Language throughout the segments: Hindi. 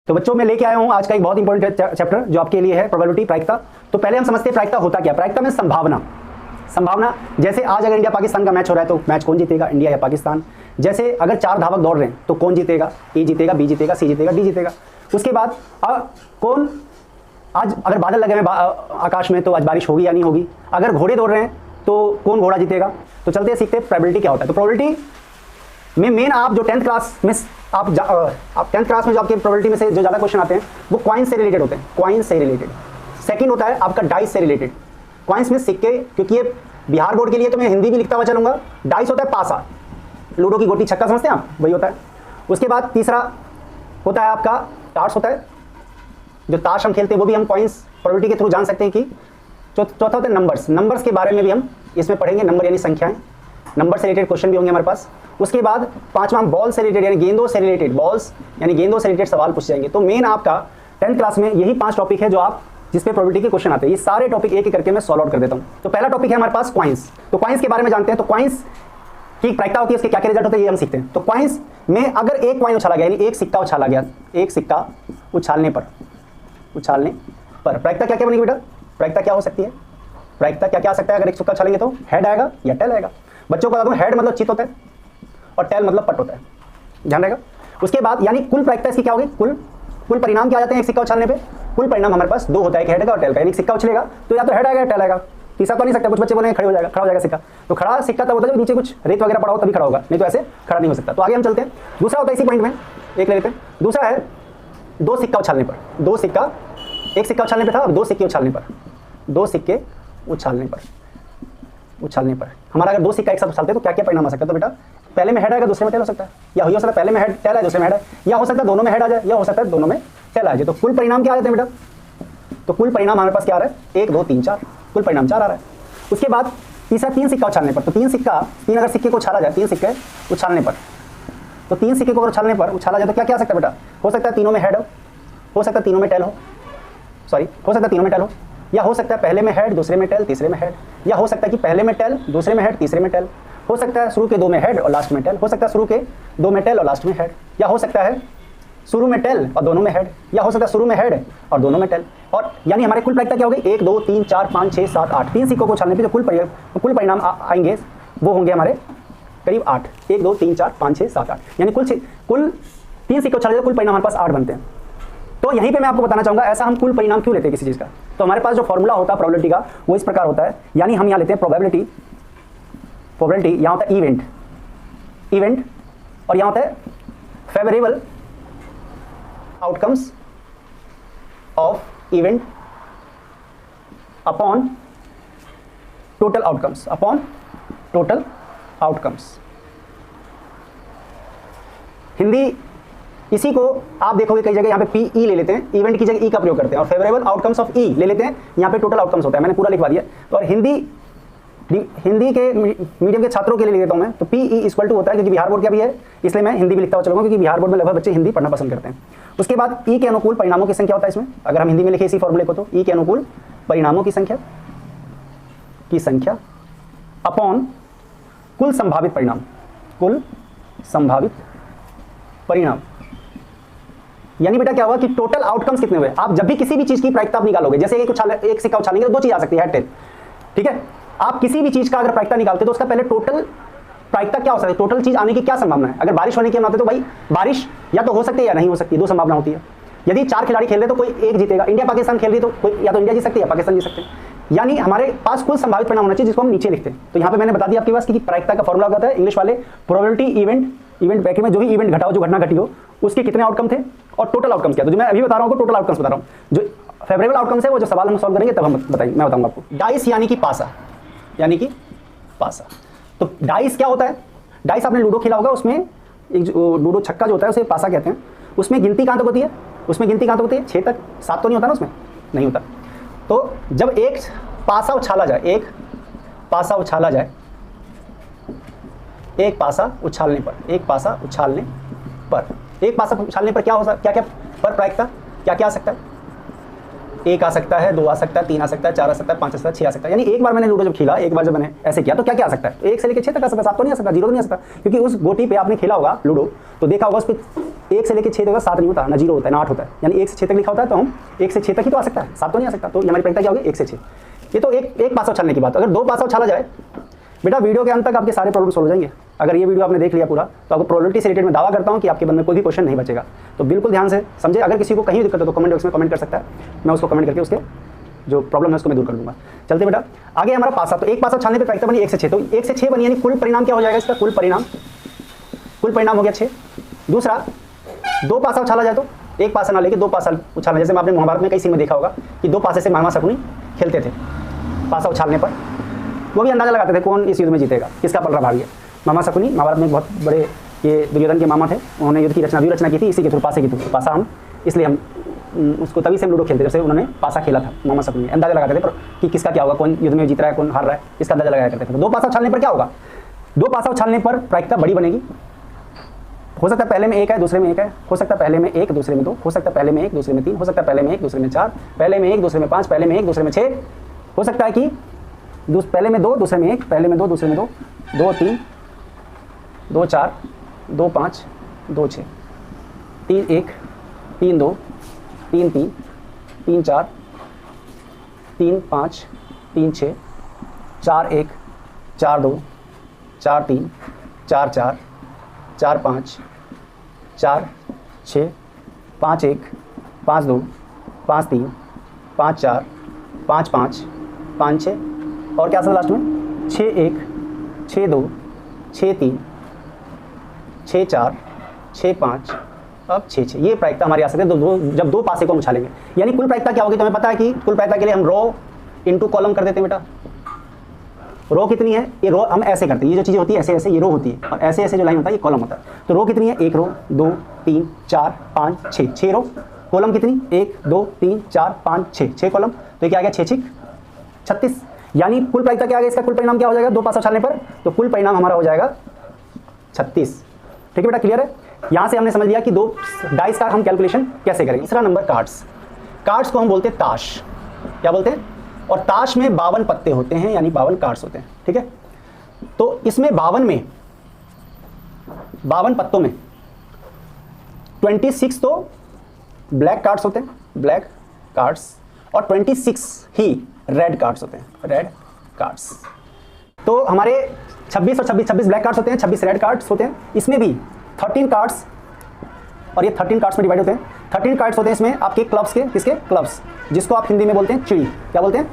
तो बच्चों मैं लेके आया हूं आज का एक बहुत इंपॉर्टेंट चैप्टर जो आपके लिए है प्रोबेबिलिटी, प्रायिकता। तो पहले हम समझते हैं प्रायिकता होता क्या। प्रायिकता में संभावना। संभावना जैसे आज अगर इंडिया पाकिस्तान का मैच हो रहा है तो मैच कौन जीतेगा, इंडिया या पाकिस्तान। जैसे अगर 4 धावक दौड़ रहे हैं तो कौन जीतेगा, ए जीतेगा, बी जीतेगा, सी जीतेगा, डी जीतेगा। उसके बाद कौन आज अगर बादल लगे हुए आकाश में तो आज बारिश होगी या नहीं होगी। अगर घोड़े दौड़ रहे हैं तो कौन घोड़ा जीतेगा। तो चलते हैं सीखते हैं प्रोबेबिलिटी क्या होता है। तो प्रोबेबिलिटी में मेन आप जो 10th क्लास में आप 10th क्लास में जो आपके प्रोबेबिलिटी में से जो ज़्यादा क्वेश्चन आते हैं वो कॉइन्स से रिलेटेड होते हैं। कॉइन्स से रिलेटेड। सेकंड होता है आपका डाइस से रिलेटेड। कॉइन्स में सिक्के, क्योंकि ये बिहार बोर्ड के लिए तो मैं हिंदी भी लिखता हुआ चलूंगा। डाइस होता है पासा, लूडो की गोटी छक्का समझते हैं आप, वही होता है। उसके बाद तीसरा होता है आपका टार्स होता है, जो ताश हम खेलते हैं वो भी हम कॉइन्स प्रोबेबिलिटी के थ्रू जान सकते हैं कि। चौथा होता है नंबर्स। नंबर्स के बारे में भी हम इसमें पढ़ेंगे। नंबर यानी संख्याएं, नंबर से रिलेटेड क्वेश्चन भी होंगे हमारे पास। उसके बाद पांचवा बॉल से रिलेटेड यानी गेंदों से रिलेटेड, बॉल्स यानी गेंदों से रिलेटेड सवाल पूछ जाएंगे। तो मेन आपका 10th क्लास में यही 5 टॉपिक है जो आप जिस पे प्रोबेबिलिटी के क्वेश्चन आते हैं। ये सारे टॉपिक एक एक करके मैं सॉल्व आउट कर देता हूं। तो पहला टॉपिक है हमारे पास कॉइन्स। तो कॉइन्स के बारे में जानते हैं। तो कॉइन्स की प्रायिकता होती है, इसके क्या क्या रिजल्ट होते हैं ये हम सीखते हैं। तो कॉइन्स में अगर एक कॉइन उछाला गया यानी एक सिक्का उछाला गया, एक सिक्का उछालने पर प्रायिकता क्या क्या बनेगी बेटा। प्रायिकता क्या हो सकती है, प्रायिकता क्या क्या आ सकता है। अगर एक सिक्का उछालेंगे तो हेड आएगा या टेल आएगा। बच्चों को बता दूं हेड मतलब चित होता है और टेल मतलब पट होता है, ध्यान रहेगा। उसके बाद यानी कुल प्रायिकता इसकी क्या होगी, कुल परिणाम क्या आ जाते हैं एक सिक्का उछालने पे। कुल परिणाम हमारे पास 2 होता है, एक हेड का और टेल का। यानी सिक्का उछलेगा तो या तो हेड आएगा या टेल आएगा, तीसरा तो नहीं सकता। कुछ बच्चे बोलेंगे खड़ा हो जाएगा सिक्का। तो खड़ा सिक्का तब होता है जब नीचे कुछ रेत वगैरह पड़ा हो तभी खड़ा होगा, नहीं तो ऐसे खड़ा नहीं हो सकता। तो आगे हम चलते हैं। दूसरा होता है इसी पॉइंट में एक ले लेते हैं। दूसरा है 2 सिक्का उछालने पर। 2 सिक्का, एक सिक्का उछालने पर था, अब 2 सिक्के उछालने पर। 2 सिक्के उछालने पर हमारा अगर 2 सिक्का एक साथ उछालते हैं तो क्या क्या परिणाम आ सकता है। तो बेटा पहले में हेड आएगा, दूसरे में टेल हो सकता है, या हो सकता है पहले में हेड टेल है, दूसरे में हेड है, या हो सकता है दोनों में हेड आ जाए, या हो सकता है दोनों में टेल आ जाए। तो कुल परिणाम क्या आ जाते हैं बेटा। तो कुल परिणाम हमारे पास क्या आ रहा है, 1 2 3 4, कुल परिणाम 4 आ रहा है। उसके बाद तीसरा 3 सिक्का उछालने पर। तो 3 अगर सिक्के को उछाला जाए, 3 सिक्के उछालने पर, तो 3 सिक्के को अगर उछालने पर उछाला जाए तो क्या क्या आ सकता है बेटा। हो सकता है तीनों में हेड हो सकता है तीनों में टेल हो, हो सकता है तीनों में टेल हो, या हो सकता है पहले में हेड दूसरे में टेल तीसरे में हेड, या हो सकता है कि पहले में टेल दूसरे में हेड तीसरे में टेल, हो सकता है शुरू के 2 में हेड और लास्ट में टेल, हो सकता है शुरू के 2 में टेल और लास्ट में हेड, या हो सकता है शुरू में टेल और दोनों में हेड, या हो सकता है शुरू में हेड और दोनों में टेल। और यानी हमारे कुल प्रायिकता क्या होगी, 1 2 3 4 5 6 7 8। 3 सिक्कों को उछालने पे जो कुल परिणाम आएंगे वो होंगे हमारे करीब 8। 1 2 3 4 5 6 7 8, यानी कुल 3 सिक्के उछाले तो कुल परिणाम हमारे पास 8 बनते हैं। तो यहीं पे मैं आपको बताना चाहूंगा ऐसा हम कुल परिणाम क्यों लेते हैं किसी चीज़ का। तो हमारे पास जो फॉर्मूला होता है प्रोबेबिलिटी का वो इस प्रकार होता है। यानी हम यहाँ लेते हैं प्रोबेबिलिटी, यहाँ होता है इवेंट, और यहाँ होता है favourable outcomes of event upon total outcomes. Hindi इसी को आप देखोगे कई जगह यहाँ पे पी ले लेते हैं, इवेंट की जगह ई का प्रयोग करते हैं, और फेवरेबल आउटकम्स ऑफ ई ले लेते हैं, यहाँ पे टोटल आउटकम्स होता है। मैंने पूरा लिखवा दिया। तो और हिंदी के मीडियम के छात्रों के लिए लेता हूँ मैं, तो पी ई इक्वल टू होता है, क्योंकि बिहार बोर्ड का भी है इसलिए मैं हिंदी भी लिखता हुआ चलूंगा, क्योंकि बिहार बोर्ड में लगभग बच्चे हिंदी पढ़ना पसंद करते हैं। उसके बाद ई के अनुकूल परिणामों की संख्या होता है इसमें। अगर हम हिंदी में लिखे इसी फॉर्मूले को तो ई के अनुकूल परिणामों की संख्या अपॉन कुल संभावित परिणाम। यानी बेटा क्या हुआ कि टोटल आउटकम्स कितने हुए। आप जब भी किसी भी चीज की प्रायिकता आप निकालोगे, जैसे एक सिक्का उछालेंगे तो 2 चीज आ सकती है, हेड टेल, ठीक है। आप किसी भी चीज का अगर प्रायिकता निकालते तो उसका पहले टोटल प्रायिकता क्या हो सकती है, टोटल चीज आने की क्या संभावना है। अगर बारिश होने की हम आते तो भाई बारिश या तो हो सकती है या नहीं हो सकती, 2 संभावना होती है। यदि 4 खिलाड़ी खेल रहे तो कोई एक जीतेगा। इंडिया पाकिस्तान खेल रही तो कोई या तो इंडिया जीत सकती है या पाकिस्तान जीत सकते हैं। यानी हमारे पास कुल संभावित परिणाम होना चाहिए जिसको हम नीचे लिखते हैं। तो यहाँ पे मैंने बता दिया आपके पास कि प्रायिकता का फॉर्मूला होता है इंग्लिश वाले प्रोबेबिलिटी इवेंट ब्रैकेट में जो भी इवेंट घटा हो, जो घटना घटी हो, उसके कितने आउटकम थे और टोटल आउटकम्स क्या। तो जो मैं अभी बता रहा हूँ टोटल आउटकम्स बता रहा हूँ। जो फेवरेबल आउटकम्स है वो जो सवाल हम सॉल्व करेंगे तब हम मैं बताऊंगा आपको। डाइस यानी कि पासा। तो डाइस क्या होता है, डाइस आपने लूडो खेला होगा, उसमें एक लूडो छक्का जो होता है उसे पासा कहते हैं। उसमें गिनती कहाँ तक होती है, 6 तक, 7 तो नहीं होता ना उसमें, नहीं होता। तो जब एक पासा उछाला जाए, एक पासा उछालने पर क्या पर प्रायिकता क्या आ सकता है। 1 आ सकता है, 2 आ सकता है, 3 आ सकता है, 4 आ सकता है, 5 आ सकता है, 6 आ सकता है। यानी एक बार मैंने लूडो जब खेला, एक बार जब मैंने ऐसे किया तो क्या आ सकता है, 1 से लेकर 6 तक आ सकता है, 7 तो नहीं आ सकता, 0 तो नहीं आ सकता। क्योंकि उस गोटी पे आपने खेला होगा लूडो तो देखा होगा उस पर 1 से लेकर 6 तक 7 नहीं होता, ना 0 होता है ना 8 होता है, यानी 1 से 6 तक लिखा होता है तो हम 1 से 6 तक ही तो आ सकता है, 7 तो नहीं आ सकता। तो ये हमारी प्रायिकता क्या होगी 1 से 6। ये तो एक पास आउट छानने की बात। अगर 2 पास आउट छाला जाए बेटा वीडियो के अंत तक आपके सारे प्रॉब्लम सोल्व हो जाएंगे। अगर ये वीडियो आपने देख लिया पूरा तो आपको प्रोबेबिलिटी से रिलेटेड मैं दावा करता हूं कि आपके मन में कोई भी क्वेश्चन नहीं बचेगा। तो बिल्कुल ध्यान से समझे। अगर किसी को कहीं दिक्कत हो तो कमेंट बॉक्स में कमेंट कर सकता है, मैं उसको कमेंट करके उसके जो प्रॉब्लम है उसको मैं दूर कर दूंगा। चलते बेटा आगे हमारा पास आउट। तो एक पास आउट छानने पे प्रायिकता बनी 1 से 6, तो 1 से 6 बनी, यानी कुल परिणाम क्या हो जाएगा इसका, कुल परिणाम हो गया 6। दूसरा 2 पास आउट छाला जाए तो 1 पासा ना लेके 2 पासा उछालना, जैसे आपने महाभारत में कई सीन में देखा होगा कि 2 पासे से मामा शकुनी खेलते थे पासा उछालने पर, वो भी अंदाजा लगाते थे कौन इस युद्ध में जीतेगा, किसका पलड़ा भारी है। मामा शकुनी महाभारत में बहुत बड़े ये दुर्योधन के मामा थे, उन्होंने युद्ध की रचना की थी इसी के थ्रू, पासे की थ्रू। पासा हम इसलिए हम उसको तभी से हम लूडो खेलते थे, जैसे उन्होंने पासा खेला था मामा शकुनी, अंदाजा लगाते थे कि किसका क्या होगा, कौन युद्ध में जीत रहा है कौन हार रहा है, इसका अंदाजा लगाया करते थे। तो 2 पासा उछालने पर क्या होगा, 2 पासा उछालने पर प्रायिकता बड़ी बनेगी। हो सकता है पहले में 1 है दूसरे में 1 है, हो सकता है पहले में 1 दूसरे में 2, हो सकता है पहले में 1 दूसरे में 3, हो सकता है पहले में 1 दूसरे में 4, पहले में 1 दूसरे में 5, पहले में 1 दूसरे में 6, हो सकता है कि पहले में 2 दूसरे में 1, पहले में 2 दूसरे में 2, 2 3 2 4 2 5 2 6, 3 1 3 2 3 3 3 4 3 5 3 6 4 1 4 2 4 3 4 4 4 5 4 6 5 1 5 2 5 3 5 4 5 5 5 6 और क्या था लास्ट में 6 1 6 2 6 3 6 4 6 5 अब 6 6। ये प्रायिकता हमारी आ सकती है जब 2 पासे को हम उछालेंगे। यानी कुल प्रायिकता क्या होगी, तो हमें पता है कि कुल प्रायिकता के लिए हम रो इंटू कॉलम कर देते हैं बेटा। रो कितनी है, ये रो हम ऐसे करते हैं, ये जो चीज़ें होती है ऐसे ऐसे ये रो होती है, और ऐसे ऐसे जो लाइन होता है ये कॉलम होता है। तो रो कितनी है, 1 रो 2 3 4 5 6, 6 रो। कॉलम कितनी 1 2 3 4 5 6, 6 कॉलम। तो ये क्या आ गया 6 6 36। यानी कुल प्रायिकता क्या आ गया, इसका कुल परिणाम क्या हो जाएगा 2 पासा उछालने पर, तो कुल परिणाम हमारा हो जाएगा 36। ठीक है बेटा, क्लियर है। यहां से हमने समझ लिया कि 2 डाइस का हम कैलकुलेशन कैसे करेंगे। तीसरा नंबर कार्ड्स। कार्ड्स को हम बोलते हैं ताश, क्या बोलते हैं, और ताश में 52 पत्ते होते हैं, यानी 52 कार्ड्स होते हैं। ठीक है, तो इसमें 52 पत्तों में 26 तो ब्लैक कार्ड्स होते हैं, ब्लैक कार्ड्स, और 26 ही रेड कार्ड्स होते हैं, रेड कार्ड्स। तो हमारे 26 और 26 ब्लैक कार्ड्स होते हैं, 26 रेड कार्ड्स होते हैं। इसमें भी 13 कार्ड्स, और ये 13 कार्ड्स में डिवाइड होते हैं। 13 कार्ड्स होते हैं इसमें आपके क्लब्स के, किसके क्लब्स, जिसको आप हिंदी में बोलते हैं चिड़ी, क्या बोलते हैं,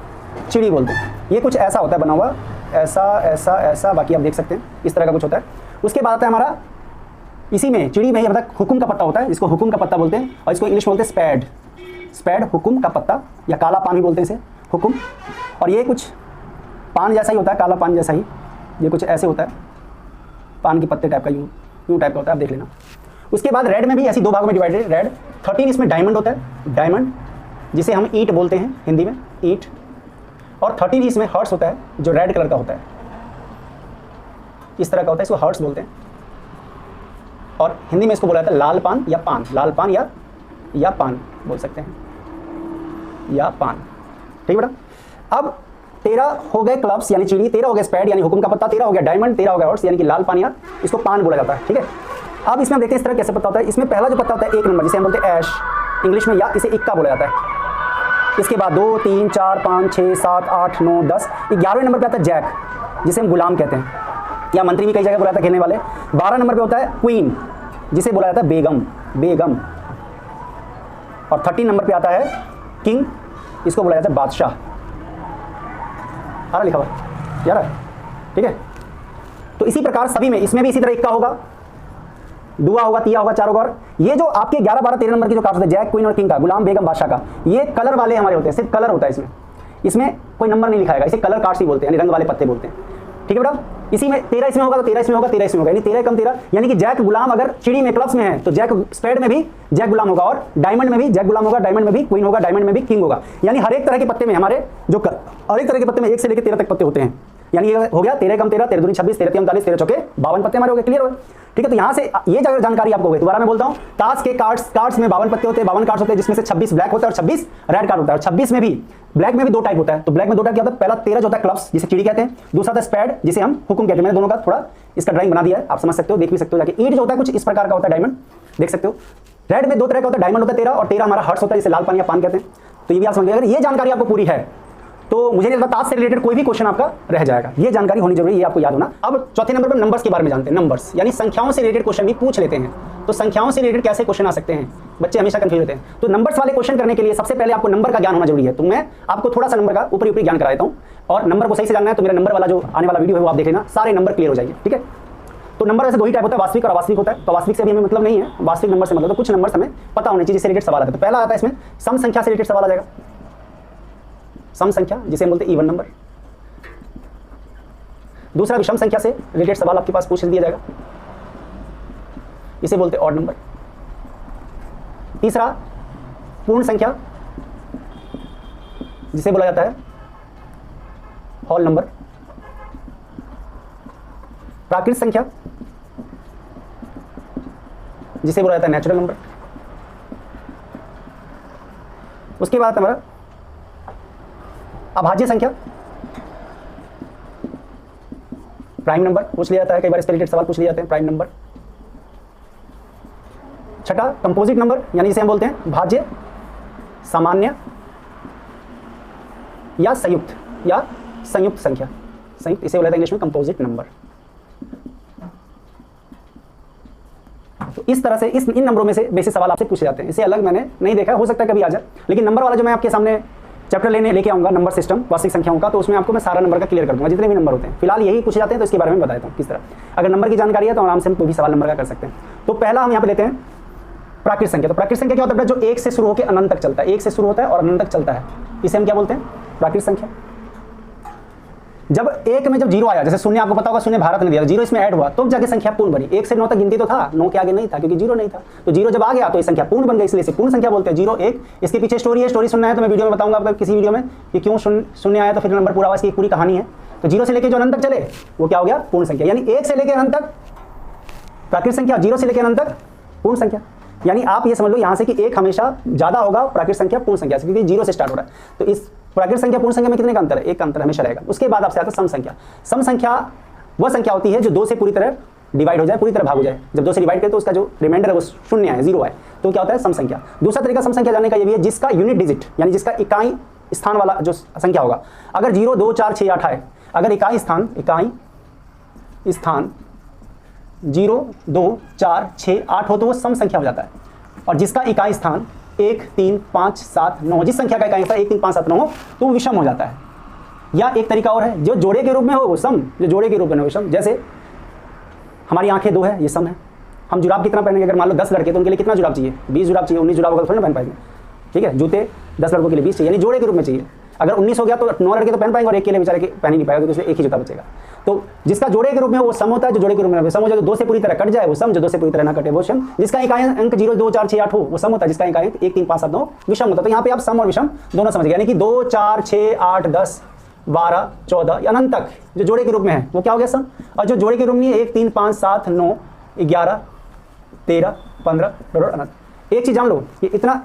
चिड़ी बोलते हैं। ये कुछ ऐसा होता है बना हुआ, ऐसा ऐसा ऐसा, बाकी आप देख सकते हैं इस तरह का कुछ होता है। उसके बाद आता है हमारा, इसी में चिड़ी में ये मतलब हुकुम का पत्ता होता है, जिसको हुकुम का पत्ता बोलते हैं, और इसको इंग्लिश में बोलते हैं स्पैड, स्पैड हुकुम का पत्ता, या काला पान भी बोलते हैं इसे, हुकुम। और ये कुछ पान जैसा ही होता है, काला पान जैसा ही, ये कुछ ऐसे होता है, पान के पत्ते टाइप का, यूं टाइप का होता है, आप देख लेना। उसके बाद रेड में भी ऐसी 2 भागों में डिवाइडेड, रेड 13 इसमें डायमंड होता है, डायमंड जिसे हम ईंट बोलते हैं हिंदी में, ईंट। और 13 इसमें हर्ट्स होता है, जो रेड कलर का होता है, इस तरह का होता है, इसको हर्ट्स बोलते हैं। और हिंदी में इसको बोला जाता है लाल पान या पान, लाल पान या पान बोल सकते हैं, या पान। ठीक है बेटा। अब 13 हो गए क्लब्स यानी चिड़ी, 13 हो गए स्पैड यानी हुकुम का पत्ता, 13 हो गया डायमंड, 13 हो गया हॉर्स यानी कि लाल पान, या इसको पान बोला जाता है। ठीक है, अब इसमें हम देखते हैं इस तरह कैसे पत्ता होता है। इसमें पहला जो पत्ता होता है 1 नंबर, जिसे हम बोलते हैं ऐश इंग्लिश में, या इसे इक्का बोला जाता है। इसके बाद 2 3 4 5 6 7 8 9 10, 11वें नंबर पे आता है जैक, जिसे हम गुलाम कहते हैं, या मंत्री भी कई जगह बोला जाता है खेलने वाले। 12 नंबर पे होता है क्वीन, जिसे बोला जाता है बेगम, बेगम। और 13 नंबर पे आता है किंग, इसको बोला जाता है बादशाह। आ रहा लिखा हुआ यार, ठीक है। तो इसी प्रकार सभी में, इसमें भी इसी तरह इक्का होगा, दुआ होगा, तिया होगा, चार होगा। और ये जो आपके 11 12 13 नंबर के जो कार्ड्स होते हैं, जैक क्वीन और किंग का, गुलाम बेगम बादशाह का, ये कलर वाले हमारे होते हैं, सिर्फ कलर होता है इसमें, इसमें कोई नंबर नहीं लिखाएगा, इसे कलर कार्ड्स ही बोलते हैं, यानी रंग वाले पत्ते बोलते हैं। ठीक है बेटा, इसी में 13 इसमें होगा तो 13 इसमें होगा, 13 इसमें होगा, यानी 13 कम 13, यानी कि जैक गुलाम अगर चिड़ी में क्लब्स में है तो जैक स्पेड में भी जैक गुलाम होगा, और डायमंड में भी जैक गुलाम होगा, डायमंड में भी क्वीन होगा, डायमंड में भी किंग होगा। यानी हर एक तरह के पत्ते में हमारे जो हर एक तरह के पत्ते में 1 से लेकर 13 तक पत्ते होते हैं। यानी ये हो गया 13 कम 13, 13 दूनी 26, 13 39, 13 चौके 52 पत्ते हमारे हो गए। क्लियर हो गए। ठीक है, तो यहाँ से ये जानकारी आपको हो गई। दोबारा मैं बोलता हूँ, ताश के कार्ड्स में 52 पत्ते होते हैं, 52 कार्ड्स होते हैं, जिसमें से 26 ब्लैक होता है और 26 रेड कार्ड होता है। और 26 में भी ब्लैक में भी 2 टाइप होता है। तो ब्लैक में 2 टाइप क्या होता है, पहला 13 जो होता है क्लब्स, जिसे चिड़ी कहते हैं, दूसरा था स्पैड, जिसे हम हुकुम कहते हैं। मैंने दोनों का थोड़ा इसका ड्राइंग बना दिया है, आप समझ सकते हो, देख भी सकते हो जाके। ईंट जो होता है कुछ इस प्रकार का होता है, डायमंड, देख सकते हो। रेड में दो तरह का होता है, डायमंड होता है 13 और 13 हमारा हर्ट्स होता है, जिसे लाल पानी या पान कहते हैं। तो ये भी आप समझ, अगर ये जानकारी आपको पूरी है तो मुझे नहीं लगता ताश से रिलेटेड कोई भी क्वेश्चन आपका रह जाएगा। ये जानकारी होनी जरूरी है, ये आपको याद होना। अब चौथे नंबर पर नंबर्स के बारे में जानते हैं। नंबर्स यानी संख्याओं से रिलेटेड क्वेश्चन भी पूछ लेते हैं। तो संख्याओं से रिलेटेड कैसे क्वेश्चन आ सकते हैं, बच्चे हमेशा कंफ्यूज होते हैं। तो नंबर्स वाले क्वेश्चन करने के लिए सबसे पहले आपको नंबर का ज्ञान होना जरूरी है। तो मैं आपको थोड़ा सा नंबर का ऊपरी ऊपरी ज्ञान करा देता हूँ, और नंबर को सही से जानना है तो मेरा नंबर वाला जो आने वाला वीडियो है वो आप देख लेना, सारे नंबर क्लियर हो जाएंगे, ठीक है। तो नंबर ऐसे दो ही टाइप होता है, वास्तविक और अवास्तविक होता है। तो वास्तविक से भी हमें मतलब नहीं है, वास्तविक नंबर से मतलब, तो कुछ नंबर हमें पता होने चाहिए जिससे रिलेटेड सवाल आता है। तो पहला आता है इसमें सम संख्या से रिलेटेड सवाल आ जाएगा, सम संख्या जिसे हम बोलते हैं इवन नंबर। दूसरा विषम संख्या से रिलेटेड सवाल आपके पास पूछ दिया जाएगा, इसे बोलते हैं ऑड नंबर। तीसरा पूर्ण संख्या जिसे बोला जाता है होल नंबर। प्राकृत संख्या जिसे बोला जाता है नेचुरल नंबर। उसके बाद हमारा अभाज्य संख्या, प्राइम नंबर पूछ लिया जाता है, कई बार इसके रिलेटेड सवाल पूछ लिए जाते हैं, प्राइम नंबर। छठा कंपोजिट नंबर यानी जिसे हम बोलते हैं भाज्य, सामान्य या संयुक्त संख्या, संयुक्त, इसे बोला जाता है इंग्लिश में कंपोजिट नंबर। तो इस तरह से इन नंबरों में से बेसिक सवाल आपसे पूछे जाते हैं। इसे अलग मैंने नहीं देखा, हो सकता है कभी आ जाए, लेकिन नंबर वाला जो मैं आपके सामने चैप्टर लेके आऊंगा नंबर सिस्टम वास्तविक संख्याओं का, तो उसमें आपको मैं सारा नंबर का क्लियर कर दूंगा, जितने भी नंबर होते हैं। फिलहाल यही पूछे जाते हैं तो इसके बारे में बता देता हूँ किस तरह। अगर नंबर की जानकारी है तो आराम से हम कोई भी सवाल नंबर का कर सकते हैं। तो पहला हम यहाँ पे लेते हैं प्राकृत संख्या। तो प्राकृत संख्या क्या होता है, जो एक से शुरू होकर अनंत तक चलता है, एक से शुरू होता है और अनंत तक चलता है, इसे हम क्या बोलते हैं, प्राकृत संख्या। जब एक में जब जीरो आया, जैसे शून्य, आपको पता होगा शून्य भारत ने दिया, जीरो इसमें ऐड हुआ तो जाके संख्या पूर्ण बनी। 1 से 9 तक गिनती तो था, 9 के आगे नहीं था क्योंकि जीरो नहीं था। तो जीरो जब आ गया तो ये संख्या पूर्ण बन गई, इसलिए इसे पूर्ण संख्या बोलते हैं। 0 1, इसके पीछे स्टोरी है, स्टोरी सुनना है तो मैं वीडियो में बताऊंगा आपको किसी वीडियो में कि क्यों शून्य आया, तो फिर नंबर पूरा हुआ, इसकी पूरी कहानी है। तो जीरो से लेकर जो अनंत तक चले वो क्या हो गया, पूर्ण संख्या। यानी 1 से लेकर अनंत तक प्राकृत संख्या, 0 से लेकर अनंत तक पूर्ण संख्या। यानी आप ये समझ लो यहाँ से कि एक हमेशा ज्यादा होगा प्राकृत संख्या पूर्ण संख्या से, क्योंकि 0 से स्टार्ट हो रहा है। तो इस प्राकृत संख्या पूर्ण संख्या में कितने का अंतर है, एक का अंतर हमेशा रहेगा। उसके बाद आपसे आता है सम संख्या। सम संख्या वह संख्या होती है जो 2 से पूरी तरह डिवाइड हो जाए, पूरी तरह भाग हो जाए। जब 2 से डिवाइड करें तो उसका जो रिमाइंडर है वो शून्य है, 0 है, तो क्या होता है, सम संख्या। दूसरा तरीका सम संख्या जानने का ये भी है जिसका यूनिट डिजिट यानी जिसका इकाई स्थान वाला जो संख्या होगा। अगर 0 2 4 6 8 है, अगर इकाई स्थान 0 2 4 6 8 हो तो वो सम संख्या हो जाता है। और जिसका इकाई स्थान 1 3 5 7 9, जिस संख्या का इकाई स्थान 1 3 5 7 9 हो तो वो विषम हो जाता है। या एक तरीका और है, जो जोड़े के रूप में हो वो सम, जो जोड़े के रूप में हो विषम। जैसे हमारी आंखें 2 है, ये सम है। हम जुराब कितना पहनेंगे, अगर मान लो 10 लड़के तो उनके लिए कितना जुराब चाहिए, 20 जुराब चाहिए। 19 जुराब होगा तो थोड़ी ना पहन पाएंगे, ठीक है। जूते 10 लड़कों के लिए 20 चाहिए, यानी जोड़े के रूप में चाहिए। अगर 19 हो गया तो 9 लड़के तो पहन पाएंगे और एक के लिए बेचारे पहन ही नहीं पाएगा, क्योंकि उसमें एक ही जूता बचेगा। तो जिसका जोड़े के रूप में वो सम होता है, जो जोड़े के रूप में सम हो जाए, 2 से पूरी तरह कट जाए वो सम, जो 2 से पूरी तरह ना कटे वो विषम। जिसका इकाई अंक 0 2 4 6 8 हो वो सम होता है, जिसका इकाई 1 3 5 7 9 विषम होता है। तो यहाँ पे आप सम और विषम दोनों समझ गए, यानी कि 2 4 6 8 10 12 14 अनंत तक जो जोड़े के रूप में है वो क्या हो गया, सम। और जो जोड़े के रूप में 1 3 5 7 9 11 13 15 अनंत। एक चीज जान लो कि इतना,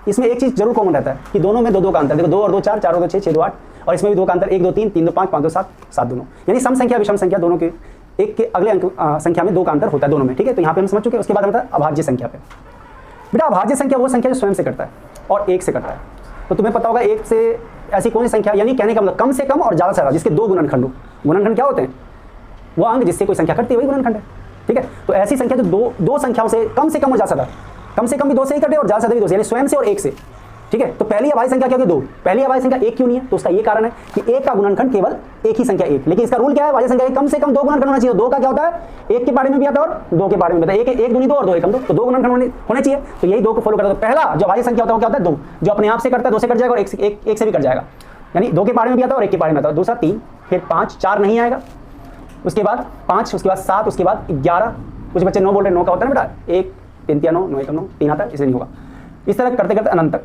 इसमें एक चीज जरूर कॉमन रहता है कि दोनों में 2 2 का अंतर। देखो 2 और 2 4, 4 और 2 6, 6 2 8, और इसमें भी 2 का अंतर, 1 2 3, 3 2 5, 5 2 7, 7 2 9। यानी सम संख्या विषम संख्या दोनों के एक के अगले अंक संख्या में 2 का अंतर होता है दोनों में, ठीक है। तो यहाँ पे हम समझ चुके हैं। उसके बाद हम अभाज्य संख्या पे। बेटा अभाज्य संख्या वो संख्या जो स्वयं से कटता है और 1 से कटता है। तो तुम्हें पता होगा 1 से ऐसी कौन सी संख्या, यानी कहने का मतलब कम से कम और ज्यादा से ज्यादा, जिसके 2 गुणनखंड हो। गुणनखंड क्या होते हैं, वो अंक जिससे कोई संख्या कटती है वही गुणनखंड है, ठीक है। तो ऐसी संख्या जो दो संख्याओं से कम और ज्यादा से ज्यादा, कम से कम भी 2 से ही कटे और ज्यादा से ज्यादा भी 2 से, यानी स्वयं से और 1 से, ठीक है। तो पहली अभाज्य संख्या क्या होगी, 2। पहली अभाज्य संख्या 1 क्यों नहीं है, तो उसका ये कारण है कि 1 का गुणनखंड केवल एक ही संख्या 1, लेकिन इसका रूल क्या है, अभाज्य संख्या कम से कम 2 गुणनखंड होना चाहिए। 2 का क्या होता है, 1 के बारे में भी आता है और 2 के बारे में भी आता है। 1 दूनी 2 और 2 एकम 2, तो 2 गुणनखंड होने चाहिए। तो यही 2 को फॉलो करता है। तो पहला जो अभाज्य संख्या होता है वो क्या होता है, 2, जो अपने आप से कटता है, 2 से कट जाएगा और 1 से भी कट जाएगा, यानी 2 के बारे में भी आता है और 1 के बारे में आता है। दूसरा 3, फिर 5, 4 नहीं आएगा, उसके बाद 5, उसके बाद 7, उसके बाद 11। कुछ बच्चे 9 बोल रहे हैं, 9 का होता है ना बेटा, 1 3 3 9 9 1 9 3 आता है, इसलिए नहीं होगा। इस तरह करते करते अनंत तक।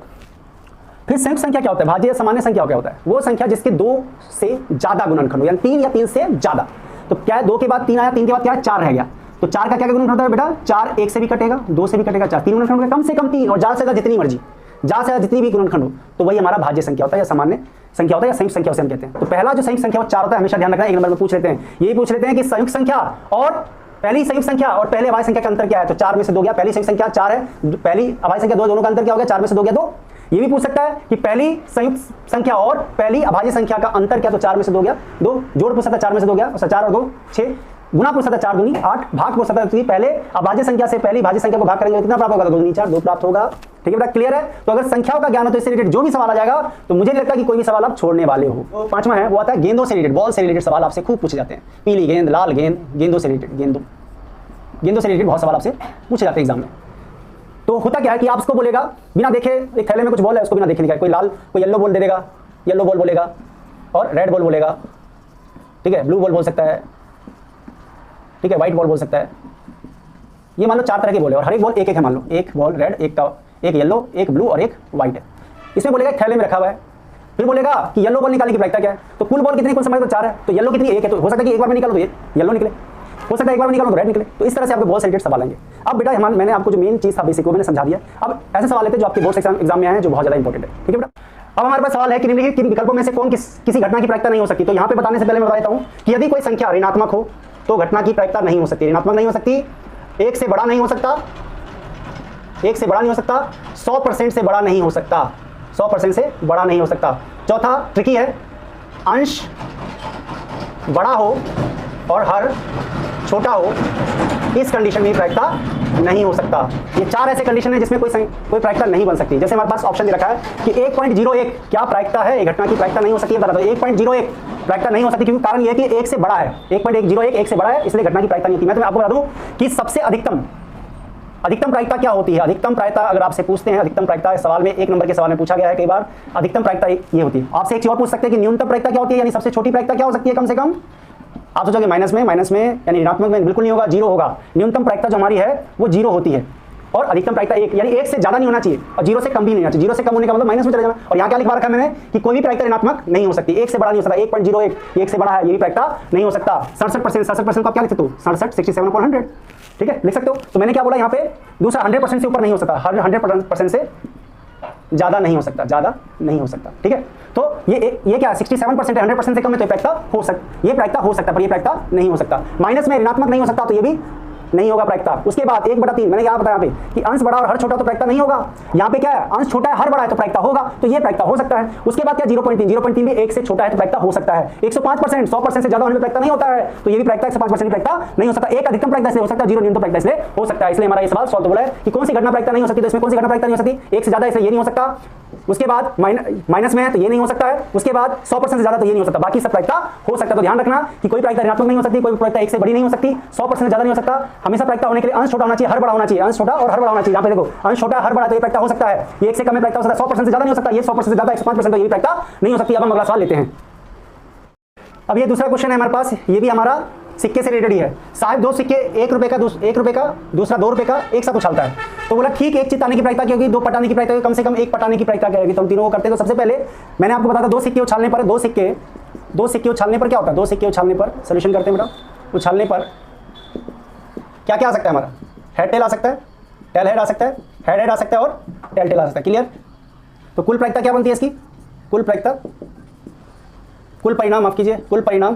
फिर संयुक्त संख्या क्या होता है, भाज्य या सामान्य संख्या क्या होता है, वो संख्या जिसके 2 से ज्यादा गुणनखंड हो, यानी 3 या 3 से ज्यादा। तो क्या है, 2 के बाद 3 आया, 3 के बाद क्या है, 4 रह गया। तो 4 का क्या गुणनखंड होता है बेटा, 4 1 से भी कटेगा, 2 से भी कटेगा, 4 3 गुणनखंड कम से कम 3 और ज्यादा से ज्यादा जितनी मर्जी, ज्यादा से ज्यादा जितनी भी गुणनखंड हो, तो वही हमारा भाज्य संख्या होता है या सामान्य संख्या होता है या संयुक्त संख्या उसे हम कहते हैं। तो पहला जो संयुक्त संख्या वो 4 होता है, हमेशा ध्यान रखना। 1 नंबर में पूछ लेते हैं, यही पूछ लेते हैं कि संयुक्त संख्या और पहली संयुक्त संख्या और पहले अभाज्य संख्या का अंतर क्या है, तो 4 में से 2 गया। पहली संयुक्त संख्या 4 है, पहली अभाज्य संख्या 2, दोनों का अंतर क्या हो गया, 4 में से 2 गया 2। ये भी पूछ सकता है कि पहली संयुक्त संख्या और पहली अभाज्य संख्या का अंतर क्या, तो 4 में से 2 गया 2। जोड़ पूछ सकता है, 4 में से 2 गया, 4 और 2 6। गुना पूछ सकता है, 4 दूनी 8। भाग पूछ सकता है, तो पहले अभाज्य संख्या से पहली भाज्य संख्या को भाग करेंगे कितना प्राप्त होगा, 2 दूनी 4, 2 प्राप्त होगा। ठीक है बेटा, क्लियर है। तो अगर संख्याओं का ज्ञान हो तो इससे रिलेटेड जो भी सवाल आ जाएगा तो मुझे नहीं लगता कि कोई भी सवाल आप छोड़ने वाले हो। तो पांचवा है वो आता है गेंदों से रिलेटेड, बॉल से रिलेटेड सवाल आपसे खूब पूछे जाते हैं। पीली गेंद, लाल गेंद, गेंदों से रिलेटेड, गेंदों से रिलेटेड बहुत सवाल आपसे पूछे जाते हैं एग्जाम में। तो होता क्या है कि आप उसको बोलेगा बिना देखे, एक थैले में कुछ बॉल है उसको बिना देखे निकाल, कोई लाल कोई येलो बॉल दे देगा, येलो बॉल बोलेगा और रेड बॉल बोलेगा, ठीक है, ब्लू बॉल बोल सकता है, ठीक है, व्हाइट बॉल बोल सकता है। ये मान लो 4 तरह के बॉल है और हर एक बॉल एक एक है, मान लो एक बॉल रेड, एक येलो, एक ब्लू और एक व्हाइट है। इसमें बोलेगा एक थैले में रखा हुआ है, फिर बोलेगा कि येलो बॉल निकालने की प्रायिकता क्या है, तो कुल बॉल कितनी, कुल समय तो 4 है, तो येलो कितनी, 1 है, तो हो सकता है कि एक बार में निकालो तो येलो निकले, हो सकता है एक बार में निकालो तो रेड निकले। तो इस तरह से आपके बॉल से रिलेटेड सवाल आएंगे। अब बेटा मैंने आपको जो मेन चीज था बेसिक वो मैंने समझा दिया। अब ऐसे सवाल लेते हैं जो आपके बोर्ड एग्जाम में आए हैं, जो बहुत ज्यादा इंपॉर्टेंट है। ठीक है बेटा, अब हमारे पास सवाल है कि निम्नलिखित किन विकल्पों में से कौन किसी घटना की प्रायिकता नहीं हो सकती। तो यहाँ पे बताने से पहले मैं बता देता हूँ कि यदि कोई संख्या ऋणात्मक हो तो घटना की प्रायिकता नहीं हो सकती, ऋणात्मक नहीं हो सकती, 1 से बड़ा नहीं हो सकता, 1 से बड़ा नहीं हो सकता, 100% से बड़ा नहीं हो सकता, 100% से बड़ा नहीं हो सकता। चौथा ट्रिकी है, अंश बड़ा हो और हर छोटा हो, इस कंडीशन में प्रायिकता नहीं हो सकता। ये 4 ऐसे कंडीशन है जिसमें कोई प्रायिकता नहीं बन सकती। जैसे हमारे पास ऑप्शन दे रखा है कि 1.01 क्या प्रायिकता है, एक घटना की प्रायिकता नहीं हो सकती है, बता दो 1.01 प्रायिकता नहीं हो सकती, क्योंकि कारण यह है कि 1 से बड़ा है, 1.101 1 से बड़ा है, इसलिए घटना की प्रायिकता नहीं होती। मैं तो आपको बता दूं कि सबसे अधिकतम प्रायिकता क्या होती है। अधिकतम प्रायिकता अगर आपसे पूछते हैं, अधिकतम प्रायिकता सवाल में 1 नंबर के सवाल में पूछा गया है कई बार, अधिकतम प्रायिकता ये होती है। आपसे एक चीज और पूछ सकते हैं कि न्यूनतम प्रायिकता क्या होती है, यानी सबसे छोटी प्रायिकता क्या हो सकती है कम से कम। आप सोचोगे माइनस में यानी ऋणात्मक में बिल्कुल नहीं होगा, 0 होगा। न्यूनतम प्रायिकता जो हमारी है वो 0 होती है और अधिकतम प्रायिकता 1, यानी 1 से ज्यादा नहीं होना चाहिए और 0 से कम भी नहीं होना चाहिए। 0 से कम होने का मतलब माइनस में चले जाना। और यहाँ क्या लिखवा रखा है मैंने कि कोई भी प्रायिकता ऋणात्मक नहीं हो सकती, 1 से बड़ा नहीं हो सकता। 1.01 1 से बड़ा है, ये भी प्रायिकता नहीं हो सकता। 67% को आप क्या लिख सकते हो, 67 67/100, ठीक है, लिख सकते हो। तो मैंने क्या बोला यहाँ पे, दूसरा 100% से ऊपर नहीं हो सकता, 100% से ज्यादा नहीं हो सकता, ज्यादा नहीं हो सकता। ठीक है, तो ये क्या 67% है, 100% से कम है तो ये प्रायिकता हो सकता है, पर ये प्रायिकता नहीं हो सकता। माइनस में ऋणात्मक नहीं हो सकता तो ये भी नहीं होगा प्रायिकता। उसके बाद 1/3 मैंने क्या बताया यहाँ पे कि अंश बड़ा और हर छोटा तो प्रायिकता नहीं होगा। यहाँ पे क्या है, अंश छोटा है हर बड़ा है तो प्रायिकता होगा, तो ये प्रायिकता हो सकता है। उसके बाद क्या 0.3 भी 1 से छोटा है तो प्रायिकता हो सकता है। 105% 100% से ज्यादा होने में प्रायिकता नहीं होता है, तो ये भी प्रायिकता 105% प्रायिकता नहीं हो सकता। एक अधिकतम प्रायिकता इसलिए हो सकता है, 0 न्यूनतम प्रायिकता इसलिए हो सकता है। इसलिए हमारा ये सवाल सॉल्व बोला है कि कौन सी घटना प्रायिकता नहीं हो सकती, तो इसमें कौन सी घटना प्रायिकता नहीं हो सकती, 1 से ज्यादा इसलिए ये नहीं हो सकता। उसके बाद माइनस में है तो ये नहीं हो सकता है। उसके बाद 100% से ज्यादा तो ये नहीं हो सकता, बाकी सब प्रायिकता हो सकता है। तो ध्यान रखना कि कोई प्रायिकता ऋणात्मक नहीं हो सकती, कोई प्रायिकता 1 से बड़ी नहीं हो सकती, 100% से ज्यादा नहीं हो सकता। हमेशा प्रायिकता होने के लिए अंश छोटा होना चाहिए, हर बड़ा होना चाहिए, अंश छोटा और हर बड़ा होना चाहिए। यहाँ पे देखो अंश छोटा हर बड़ा तो ये प्रायिकता हो सकता है, ये 1 से कम में प्रायिकता हो सकता है, 100% से ज्यादा नहीं हो सकता, ये 100% से ज्यादा 105% तो ये प्रायिकता नहीं हो सकती। अब हम अगला सवाल लेते हैं। अब ये दूसरा क्वेश्चन है हमारे पास, ये भी हमारा सिक्के से रिलेटेड ही है। साहब 2 सिक्के, 1 रुपए का दूसरा 2 रुपए का एक साथ उछालता है, तो बोला ठीक 1 चित आने की प्रायिकता क्या होगी, 2 पटाने की प्रायिकता, कम से कम 1 पटाने की प्रायिकता क्या होगी। तो हम तीनों को करते हैं। तो सबसे पहले मैंने आपको बताया 2 सिक्के उछालने पर, 2 सिक्के उछालने पर क्या होता है, 2 सिक्के उछालने पर सोल्यूशन करते हैं बेटा। उछालने पर क्या क्या आ सकता है हमारा, हेड टेल आ सकता है, टेल हेड आ सकता है, हेड आ सकता है और टेल टेल आ सकता है। क्लियर। तो कुल प्रायिकता क्या बनती है इसकी, कुल परिणाम माफ कीजिए, कुल परिणाम,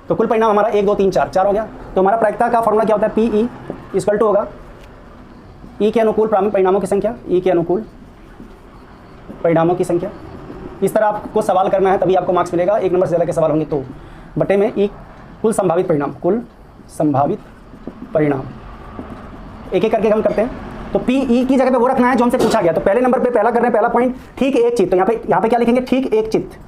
तो कुल परिणाम हमारा 1 2 3 4 हो गया। तो हमारा प्रायिकता का फॉर्मूला क्या होता है, PE इक्वल टू होगा E के अनुकूल प्रारंभिक परिणामों की संख्या, E के अनुकूल परिणामों की संख्या। इस तरह आपको सवाल करना है तभी आपको मार्क्स मिलेगा। 1 नंबर से ज़्यादा के सवाल होंगे तो बटे में E कुल संभावित परिणाम, कुल संभावित परिणाम। एक एक करके हम करते हैं। तो PE की जगह पे वो रखना है जो हमसे पूछा गया। तो पहले नंबर पे पहला कर रहे हैं, पहला पॉइंट ठीक 1 चित्त। तो यहाँ पे क्या लिखेंगे, ठीक 1 चित्त,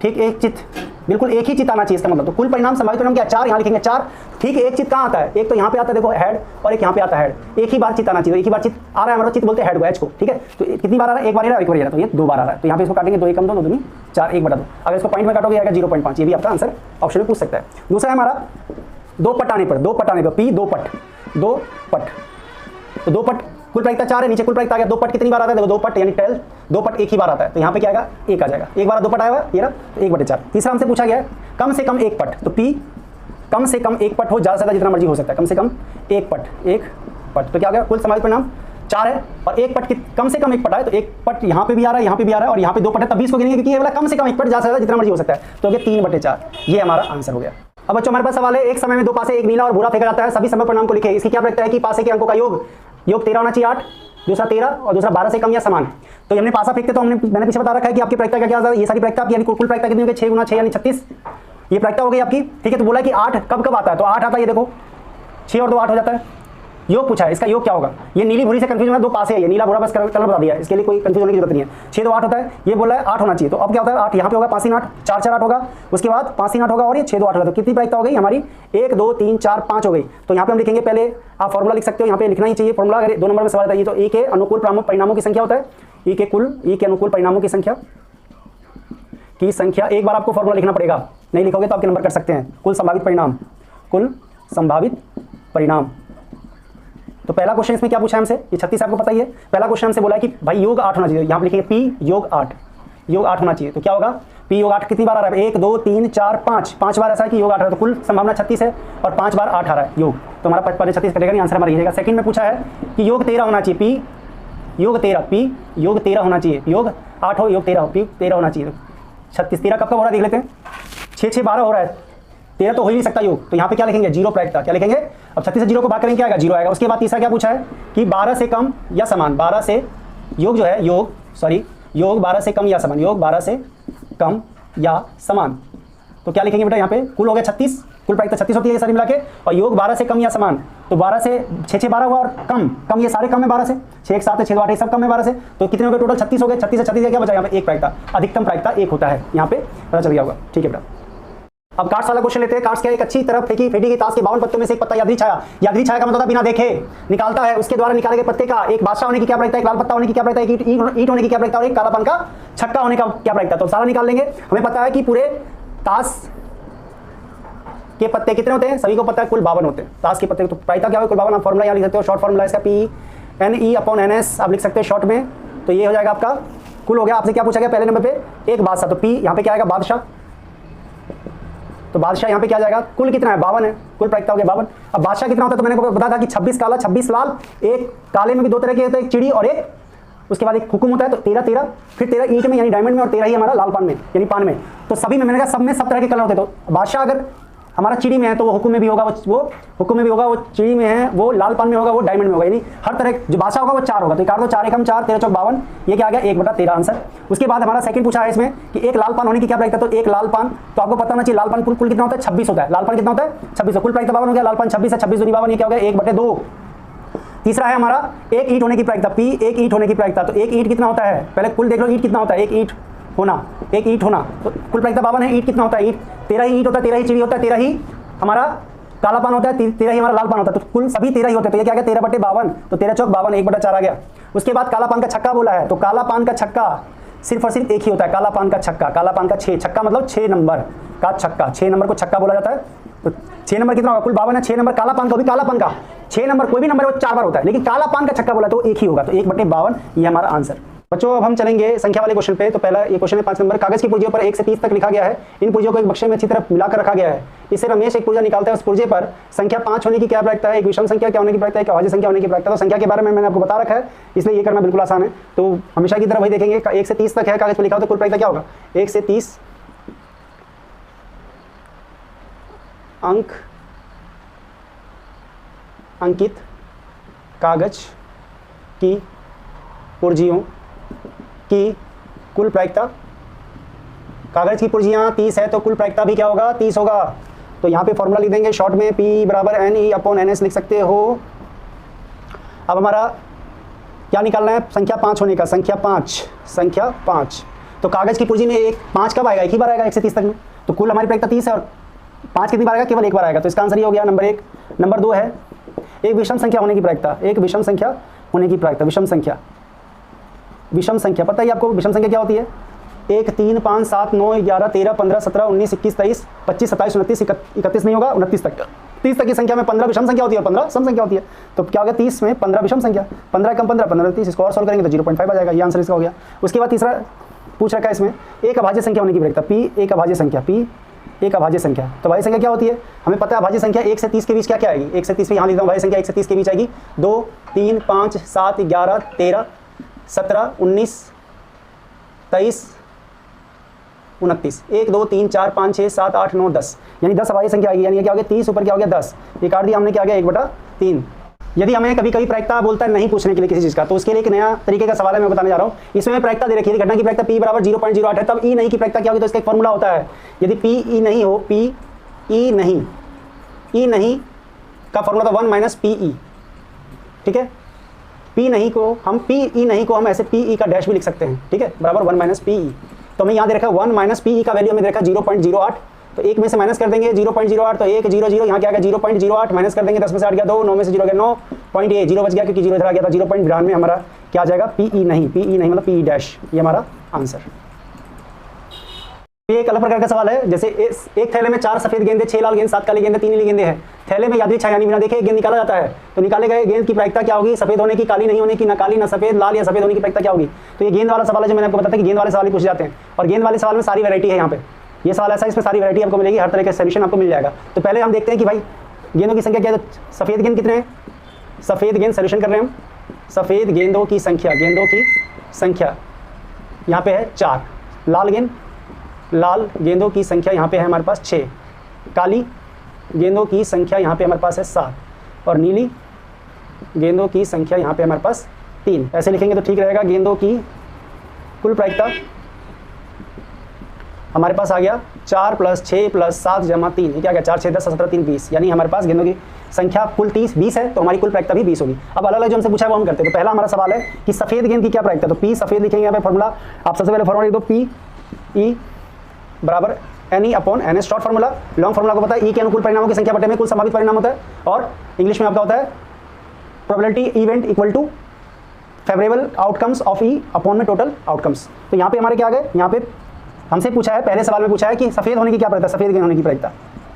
ठीक 1 चित्त, बिल्कुल एक ही चित्त आना चाहिए इसका मतलब। तो कुल परिणाम संभावित परिणाम क्या, 4 यहाँ लिखेंगे 4। ठीक 1 चित्त कहाँ आता है, एक तो यहाँ पे आता है देखो हेड और एक यहाँ पे आता है हेड। एक ही बार चित्त आना चाहिए, एक ही बार चित्त आ रहा है हमारा, चित्त बोलते हैं हेड को, एच को। ठीक है, तो कितनी बार आ रहा है, एक बार आ रहा है, एक बार आ रहा है, तो ये 2 बार आ रहा है। तो यहाँ पे इसको काटेंगे 2 एकम 2 2 दूनी 4 1/2। अगर इसको पॉइंट में काटोगे आएगा 0.5। ये भी आपका आंसर ऑप्शन में पूछ सकता है। दूसरा है हमारा 2 पट आने पर, 2 पट आने पर P 2 पट, 2 पट, तो 2 पट कुल प्रायिकता 4 है, नीचे कुल प्रायिकता आ गया। 2 पट कितनी बार आता है, देखो 2 पट यानी टेल, 2 पट एक ही बार आता है। तो यहाँ पे क्या आएगा, 1 आ जाएगा। एक बार 2 पट आया हुआ ये रहा, तो 1/4। तीसरा हमसे पूछा गया है कम से कम 1 पट, तो P कम से कम 1 पट हो, ज़्यादा से ज़्यादा जितना मर्जी हो सकता है, कम से कम 1 पट, 1 पट। तो क्या हो गया, कुल संभावित परिणाम 4 है और 1 पट कम से कम 1 पट आए, तो 1 पट यहाँ पे भी आ रहा है, यहाँ पे भी आ रहा है और यहाँ पे 2 पट है, तब 20 को गिनेंगे क्योंकि ये वाला कम से कम 1 पट, ज़्यादा से ज़्यादा जितना मर्जी हो सकता है। तो हो गया 3/4। ये हमारा आंसर हो गया। अब बच्चों हमारे पास सवाल है, एक समय में दो पासे एक नीला और भूरा फेंका जाता है, सभी समय परिणाम को लिखे। इसकी क्या प्रक्रिया है कि पासे के अंकों का योग 13 होना चाहिए, 8, दूसरा 13 और दूसरा 12 से कम या समान। तो हमने पासा फेंकते तो मैंने पीछे बता रखा है कि आपकी प्रायिकता क्या क्या, ये सारी प्रायिकता आपकी यानी कुल प्रायिकता कितनी होगी, 6 गुना 6 यानी 36, ये प्रायिकता हो गई आपकी। ठीक है, तो बोला कि 8 कब कब आता है, तो 8 आता है, ये देखो 6 और 2 8 हो जाता है। योग पूछा है, इसका योग क्या होगा, ये नीली भूरी से कंफ्यूजन है, दो पासे है, ये नीला भूरा बस कलर बता दिया, इसके लिए कोई कंफ्यूजन होने की जरूरत नहीं है। 6 तो 8 होता है, ये बोला है 8 होना चाहिए, तो अब क्या होता है 8 यहाँ पे होगा, 5 3 8, 4 4 8 होगा, उसके बाद 5 3 8 होगा और ये 6 2 8 होगा। तो कितनी प्रायिकता हो गई हमारी, 1 2 3 4 5 हो गई। तो यहाँ पे हम लिखेंगे, पहले आप फॉर्मूला लिख सकते हो, यहाँ पे लिखना ही चाहिए फॉर्मूला, अगर 2 नंबर में सवाल बताइए तो ई के अनुकूल परिणामों की संख्या होता है, ई के अनुकूल परिणामों की संख्या एक बार आपको फॉर्मूला लिखना पड़ेगा, नहीं लिखोगे तो आपके नंबर कट सकते हैं। कुल संभावित परिणाम। तो पहला क्वेश्चन इसमें क्या पूछा है हमसे, ये 36 आपको पता ही है। पहला क्वेश्चन हमसे बोला है कि भाई योग 8 होना चाहिए, यहाँ पे लिखेंगे पी योग 8 होना चाहिए। तो क्या होगा, पी योग 8 कितनी बार आ रहा है, 1 2 3 4 5 बार ऐसा है कि योग 8 आ रहा है, तो कुल संभावना 36 है और 5 बार 8 आ रहा है योग, तो हमारा 36 कटेगा, नहीं आंसर हमारा रहेगा। सेकंड में पूछा है कि योग 13 होना चाहिए, पी योग 13 होना चाहिए, योग 8 हो योग 13 हो, पी 13 होना चाहिए। 36 13 कब कब हो रहा है देख लेते हैं, 6 6 12 हो रहा है, 13 तो हो ही नहीं सकता योग, तो यहाँ पे क्या लिखेंगे, जीरो प्रायिकता। क्या लिखेंगे, अब 36 से 0 को भाग करेंगे क्या आएगा, 0 आएगा। उसके बाद तीसरा क्या पूछा है कि 12 से कम या समान, 12 से योग जो है योग 12 से कम या समान, योग 12 से कम या समान। तो क्या लिखेंगे बेटा, यहाँ पे कुल हो गया 36, कुल प्रायिकता 36 होती है ये सारी मिला के, और योग 12 से कम या समान, तो 12 से 6 6 12 हुआ और कम ये सारे कम है 12 से, 6 1 7 है, 6 2 8 सब कम है 12 से, तो कितने हो गए टोटल 36 हो गए। 36 से 36 क्या बचा, यहाँ पे एक प्रायिकता, अधिकतम प्रायिकता 1 होता है, यहाँ पे पता चल गया होगा। ठीक है बेटा, अब कार्ड्स वाला क्वेश्चन लेते हैं। कार्ड्स क्या, एक अच्छी तरफ फेंकी की ताश के 52 पत्तों में से एक पत्ता यादरी छाया का मतलब बिना देखे निकालता है, उसके द्वारा निकाले गए पत्ते का एक बादशाह होने की क्या प्रायिकता, एक लाल पत्ता होने की क्या प्रायिकता, एक ईंट होने की क्या प्रायिकता और एक कालापन का छक्का होने का क्या प्रायिकता। तो सारा निकाल लेंगे। हमें पता है कि पूरे ताश के पत्ते कितने होते हैं, सभी को पता है कुल 52 होते हैं ताश के पत्ते। तो प्रायिकता क्या हो, कुल 52। आप फॉर्मूला यहाँ लिख सकते हो, शॉर्ट फॉर्मूला इसका PNE/NS आप लिख सकते हैं शॉर्ट में, तो ये हो जाएगा आपका कुल हो गया। आपसे क्या पूछा गया पहले नंबर पे, एक बादशाह, तो P यहाँ पे क्या आएगा बादशाह, तो बादशाह यहाँ पे क्या जाएगा, कुल कितना है 52 है, कुल प्रायिकता हो गया 52। अब बादशाह कितना होता है, तो मैंने बताया था कि 26 काला 26 लाल, एक काले में भी 2 तरह के होते हैं, एक चिड़ी और एक उसके बाद एक हुकुम होता है, तो 13 फिर 13 ईंट में यानी डायमंड में और 13 ही हमारा लाल पान में यानी पान में। तो सभी में मैंने कहा सब में सब तरह के कलर होते हैं। तो बादशाह अगर हमारा चिड़ी में है तो वो हुकुम में भी होगा, वो हुकुम में भी होगा, वो चिड़ी में है, वो लाल पान में होगा, वो डायमंड में होगा, यानी हर तरह जो बादशाह होगा वो 4 होगा। तो काट दो 4 1 4 13 चौक 52, ये क्या आ गया 1/13 आंसर। उसके बाद हमारा सेकंड पूछा है इसमें कि एक लाल पान होने की क्या प्रायिकता, तो एक लाल पान, तो आपको पता होना चाहिए लाल पान कुल कितना होता है 26 होता है, लाल पान कितना होता है 26, कुल प्रायिकता 52 हो गया, लाल पान 26 है, 26 दूनी 52, ये क्या हो गया 1/2। तीसरा है हमारा एक ईंट होने की प्रायिकता, P एक ईंट होने की प्रायिकता, तो एक ईंट कितना होता है, पहले कुल देख लो ईंट कितना होता है, एक ईंट होना, तो कुल प्रायिकता 52 है, ईंट कितना होता है, ईंट 13 ही ईंट होता है, 13 ही चिड़ी होता है, 13 ही हमारा काला पान होता है, 13 ही हमारा लाल पान होता है, तो कुल सभी 13 ही होते हैं। तो ये क्या गया 13/52, तो 13 चौक 52, 1/4 आ गया। उसके बाद काला पान का छक्का बोला है, तो काला पान का छक्का सिर्फ और सिर्फ एक ही होता है, काला पान का 6, छक्का मतलब 6 नंबर का छक्का, 6 नंबर को छक्का बोला जाता है। तो 6 नंबर कितना होगा, कुल 52 है, 6 नंबर काला पान का, भी काला पान का 6 नंबर, कोई भी नंबर वो 4 बार होता है, लेकिन काला पान का छक्का बोला तो एक ही होगा, तो 1/52 ये हमारा आंसर। बच्चों अब हम चलेंगे संख्या वाले क्वेश्चन पे। तो पहला ये क्वेश्चन है 5 नंबर, कागज की पुर्जियों पर 1 से 30 तक लिखा गया है, इन पुर्जियों को एक बक्से में अच्छी तरह मिलाकर रखा गया है। इससे रमेश एक पुर्जा निकालता है, उस पुर्जे पर संख्या 5 होने की क्या प्रायिकता है, एक विषम संख्या क्या होने की प्रायिकता है, एक अभाज्य संख्या होने की प्रायिकता। तो संख्या के बारे में मैंने आपको बता रखा है, इसलिए ये करना बिल्कुल आसान है। तो हमेशा की तरह वही देखेंगे, 1 से 30 तक है कागज पर लिखा हो, तो कुल प्रायिकता क्या होगा, 1 से 30 अंक अंकित कागज की पुर्जियों की कुल प्रायिकता। कागज की पुर्जियां 30 है, तो कुल प्रायिकता भी क्या होगा 30 होगा। तो यहाँ पे फॉर्मूला लिख देंगे शॉर्ट में, P = NE/NS लिख सकते हो। अब हमारा क्या निकालना है, संख्या 5 होने का, संख्या 5। तो कागज की पुर्जी में एक 5 कब आएगा, एक ही बार आएगा 1 से 30 तक में, तो कुल हमारी प्रायिकता 30 है और 5 कितनी बार आएगा, केवल एक बार आएगा। तो इसका आंसर ये हो गया नंबर 1। नंबर 2 है एक विषम संख्या होने की प्रायिकता, एक विषम संख्या होने की प्रायिकता। विषम संख्या पता है आपको, विषम संख्या क्या होती है, 1 3 5 7 9 11 13 15 17 19 21 23 25 27 29 31 नहीं होगा 29 तक, 30 तक की संख्या में 15 विषम संख्या होती है और 15 सम संख्या होती है। तो क्या हो गया 30 में 15 विषम संख्या, 15 कम 15 15 30, इसको और सॉल्व करेंगे तो 0.5 आ जाएगा, ये आंसर इसका हो गया। उसके बाद तीसरा पूछ रखा है इसमें एक अभाज्य संख्या होने की प्रायिकता, P एक अभाज्य संख्या। तो अभाज्य संख्या क्या होती है, हमें पता है अभाज्य संख्या 1 से 30 के बीच क्या आएगी, 1 से 30 में यहाँ लिखता हूँ, अभाज्य संख्या 1 से 30 के बीच आएगी 2 3 5 7 11 13 17 19 23 29, 1 2 3 4 5 6 7 8 9 10, यानी 10 अभाज्य संख्या आएगी, यानी ये क्या हो गया 30 ऊपर क्या हो गया 10, ये काट दिया हमने, क्या आ गया 1/3। यदि हमें कभी कभी प्रायिकता बोलता है नहीं पूछने के लिए किसी चीज़ का, तो उसके लिए एक नया तरीके का सवाल है, मैं बताने जा रहा हूँ। इसमें प्रायिकता दे रखी है, घटना की प्रायिकता P बराबर 0.08 है, तब E नहीं की प्रायिकता क्या होगी, तो इसका एक फॉर्मूला होता है। यदि P E नहीं हो, P E नहीं का फॉर्मूला था 1 माइनस PE, ठीक है। P नहीं को हम PE नहीं को हम ऐसे PE का डैश भी लिख सकते हैं, ठीक है, बराबर 1 माइनस PE। तो हमें यहाँ दे रखा है 1 माइनस PE का वैल्यू हमें दे रखा है 0.08, तो एक में से माइनस कर देंगे 0.08, तो 1 0 0, यहाँ क्या आ गया 0.08, माइनस कर देंगे 10 में से 8 गया 2, 9 में से 0 गया 9.8, 0 बच गया क्योंकि 0 इधर आ गया था, 0.92 हमारा क्या आ जाएगा PE नहीं मतलब PE डैश, ये हमारा आंसर। ये एक अलग प्रकार का सवाल है, जैसे एक थैले में 4 सफेद गेंदे, 6 लाल गेंद, 7 काली गेंदे, 3 नीली गेंदे हैं। थैले में यादृच्छिक यानी बिना देखे एक गेंद निकाला जाता है, तो निकाले गए गेंद की प्रायिकता क्या होगी, सफेद होने की, काली नहीं होने की, ना काली ना सफेद, लाल या सफेद होने की प्रायिकता क्या होगी। तो ये गेंद वाला सवाल है, जो मैंने आपको बताया कि गेंद वाले सवाल ही पूछे जाते हैं, और गेंद वाले सवाल में सारी वैरायटी है। यहाँ पे ये सवाल ऐसा है, इसमें सारी वैरायटी आपको मिलेगी, हर तरह का सोल्यूशन आपको मिल जाएगा। तो पहले हम देखते हैं कि भाई गेंदों की संख्या क्या है। तो सफेद गेंद कितने हैं, सफेद गेंद सोल्यूशन कर रहे हैं हम, सफेद गेंदों की संख्या यहाँ पे है 4, लाल गेंदों की संख्या यहाँ पे है हमारे पास 6, काली गेंदों की संख्या यहाँ पे हमारे पास है 7, और नीली गेंदों की संख्या यहाँ पे हमारे पास 3। ऐसे लिखेंगे तो ठीक रहेगा। गेंदों की कुल प्रायिकता हमारे पास आ गया 4 + 6 + 7 = 3, ये क्या गया 4 6 10 17 3 20, यानी हमारे पास गेंदों की संख्या कुल 20 है, तो हमारी कुल प्रायिकता भी 20 होगी। अब अलग अलग जो हमसे पूछा है वो हम करते हैं। तो पहला हमारा सवाल है कि सफेद गेंद की क्या प्रायिकता, तो P सफेद लिखेंगे यहाँ पे फॉर्मूला, आप सबसे पहले फॉर्मूला लिख दो, PE बराबर NE/NS, short formula. Long formula को पता है, E के अनुकूल परिणामों की संख्या बटे में कुल संभावित परिणाम होता है, और इंग्लिश में आपका होता है probability event equal to favourable outcomes of E upon में टोटल आउटकम्स। तो यहाँ पे हमारे क्या आ गए, यहाँ पे हमसे पूछा है, पहले सवाल में पूछा है कि सफेद होने की क्या प्रायिकता, सफेद गेंद होने की प्रायिकता,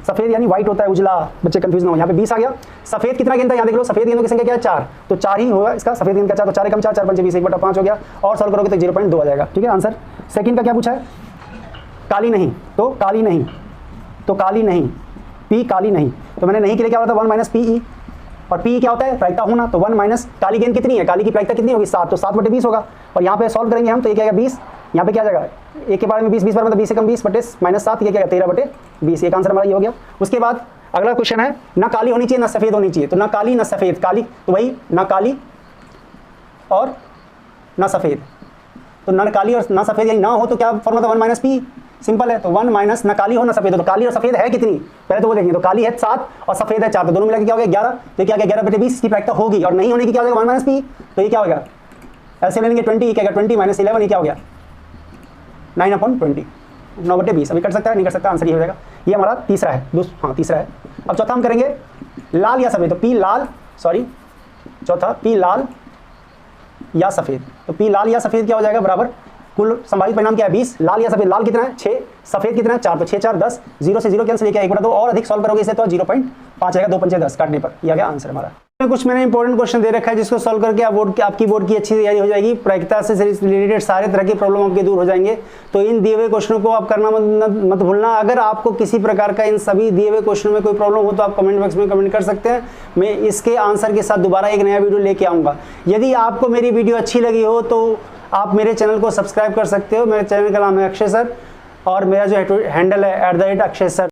सफेद यानी व्हाइट होता है उजला, बच्चे कंफ्यूज ना हो। यहाँ पे 20 आ गया। सफेद कितना गेंद था, यहाँ देख लो, सफेद गेंदों की संख्या क्या है 4, तो 4 ही होगा इसका, सफेद गेंद का 4, तो 4 कम 4 4 5 20, 1/5 हो गया, और सॉल्व करोगे तो 0.2 आ जाएगा, ठीक है आंसर। सेकंड का क्या पूछा है, काली नहीं, तो काली नहीं, P काली नहीं, तो मैंने नहीं के लिए क्या होता है 1 माइनस PE, और PE क्या होता है प्रायिकता होना, तो 1 माइनस काली गेंद कितनी है, काली की प्रायिकता कितनी होगी 7, तो 7/20 होगा, और यहाँ पे सॉल्व करेंगे हम तो ये क्या आएगा 20, यहाँ पे क्या आ जाएगा एक के बारे में 20 20 बार मतलब 20 से कम 20 बटे -7, ये क्या है 13/20, एक आंसर हमारा ये हो गया। उसके बाद अगला क्वेश्चन है, ना काली होनी चाहिए ना सफेद होनी चाहिए, तो ना काली ना सफेद, काली तो वही ना काली और ना सफेद, तो ना काली और ना सफेद यानी ना हो तो क्या फॉर्मूला था 1 माइनस PE, सिंपल है। तो 1 माइनस ना काली हो ना सफेद हो, तो काली और सफेद है कितनी, पहले तो वो देखेंगे, तो काली है 7 और सफेद है 4, तो दोनों मिला के क्या हो गया 11, तो क्या गया 11/20 की प्रायिकता होगी, और नहीं होने की क्या हो जाएगा 1 माइनस PE, तो ये क्या होगा ऐसे लेंगे 20, क्या 20 माइनस 11, ये क्या हो गया 9/20, 9/20, अभी कट सकता है नहीं कर सकता, आंसर ये हो जाएगा। ये हमारा तीसरा है, तीसरा है। अब चौथा हम करेंगे लाल या सफेद, तो P लाल, चौथा P लाल या सफेद, तो P लाल या सफेद क्या हो जाएगा बराबर कुल संभावित परिणाम क्या है 20, लाल या सफेद, लाल कितना है 6, सफेद कितना है 4, तो 6 4 10, 0 से 0 कैंसिल, क्या 1/2, और अधिक सॉल्व करोगे इसे तो 0.5 आएगा, 2 5 10 काटने पर, यह गया आंसर हमारा। कुछ मैंने इंपॉर्टेंट क्वेश्चन दे रखा है जिसको सॉल्व करके आपकी बोर्ड की अच्छी तैयारी हो जाएगी, प्रायिकता से रिलेटेड सारे तरह के प्रॉब्लम आपके दूर हो जाएंगे। तो इन दिए हुए क्वेश्चनों को आप करना मत भूलना। अगर आपको किसी प्रकार का इन सभी दिए हुए क्वेश्चनों में कोई प्रॉब्लम हो तो आप कमेंट बॉक्स में कमेंट कर सकते हैं, मैं इसके आंसर के साथ दोबारा एक नया वीडियो लेके आऊँगा। यदि आपको मेरी वीडियो अच्छी लगी हो तो आप मेरे चैनल को सब्सक्राइब कर सकते हो। मेरे चैनल का नाम है अक्षय सर, और मेरा जो हैंडल है @अक्षय सर।